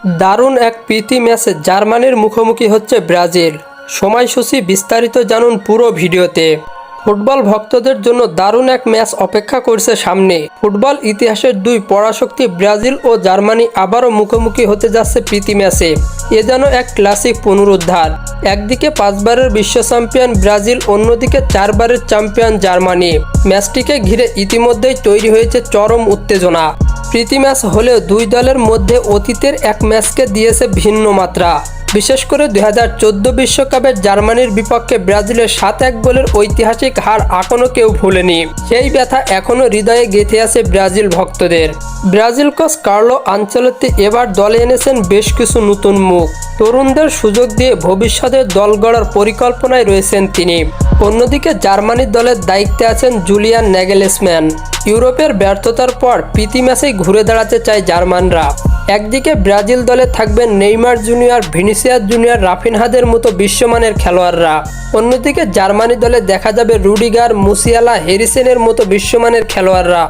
দারুণ এক প্রীতি ম্যাচে জার্মানির মুখোমুখি হচ্ছে ব্রাজিল। সময়সূচি বিস্তারিত জানুন পুরো ভিডিওতে। ফুটবল ভক্তদের জন্য দারুণ এক ম্যাচ অপেক্ষা করছে সামনে। ফুটবল ইতিহাসের দুই পরাশক্তি ব্রাজিল ও জার্মানি আবারও মুখোমুখি হতে যাচ্ছে প্রীতি ম্যাচে। এ যেন এক ক্লাসিক পুনরুদ্ধার। একদিকে 5 বারের বিশ্ব চ্যাম্পিয়ন ব্রাজিল, অন্যদিকে 4 বারের চ্যাম্পিয়ন জার্মানি। ম্যাচটিকে ঘিরে ইতিমধ্যেই তৈরি হয়েছে চরম উত্তেজনা। প্রীতি ম্যাচ হলেও দুই দলের মধ্যে অতীতের এক ম্যাচকে দিয়েছে ভিন্ন মাত্রা। বিশেষ করে 2014 বিশ্বকাপের জার্মানির বিপক্ষে ব্রাজিলের 7-1 গোলের ঐতিহাসিক হার এখনও কেউ ভুলেনি। সেই ব্যথা এখনও হৃদয়ে গেঁথে আছে ব্রাজিল ভক্তদের। ব্রাজিল কোচ কার্লো আনচেলত্তি এবার দলে এনেছেন বেশ কিছু নতুন মুখ। তরুণদের সুযোগ দিয়ে ভবিষ্যতের দল গড়ার পরিকল্পনায় রয়েছেন তিনি। অন্যদিকে জার্মানির দলের দায়িত্বে আছেন জুলিয়ান নাগেলসম্যান। ইউরোপের ব্যর্থতার পর প্রীতি ম্যাচেই ঘুরে দাঁড়াতে চায় জার্মানরা। একদিকে ব্রাজিল দলে থাকবেন নেইমার জুনিয়র, ভিনিসিয়াস জুনিয়র, রাফিনহাদের মতো বিশ্বমানের খেলোয়াড়রা। অন্যদিকে জার্মানি দলে দেখা যাবে রুডিগার, মুসিয়ালা, হেরিসেনের মতো বিশ্বমানের খেলোয়াড়রা।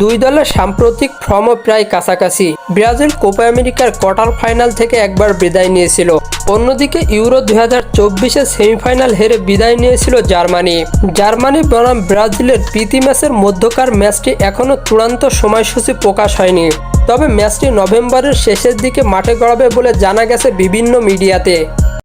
দুই দলের সাম্প্রতিক ফর্মও প্রায় কাছাকাছি। ব্রাজিল কোপা আমেরিকার কোয়ার্টার ফাইনাল থেকে একবার বিদায় নিয়েছিল। অন্যদিকে ইউরো 2024-এ সেমিফাইনাল হেরে বিদায় নিয়েছিল জার্মানি বনাম ব্রাজিলের প্রীতি ম্যাচের মধ্যকার ম্যাচটি এখনও চূড়ান্ত সময়সূচি প্রকাশ হয়নি। তবে ম্যাচটি নভেম্বরের শেষের দিকে মাঠে গড়াবে বলে জানা গেছে বিভিন্ন মিডিয়াতে।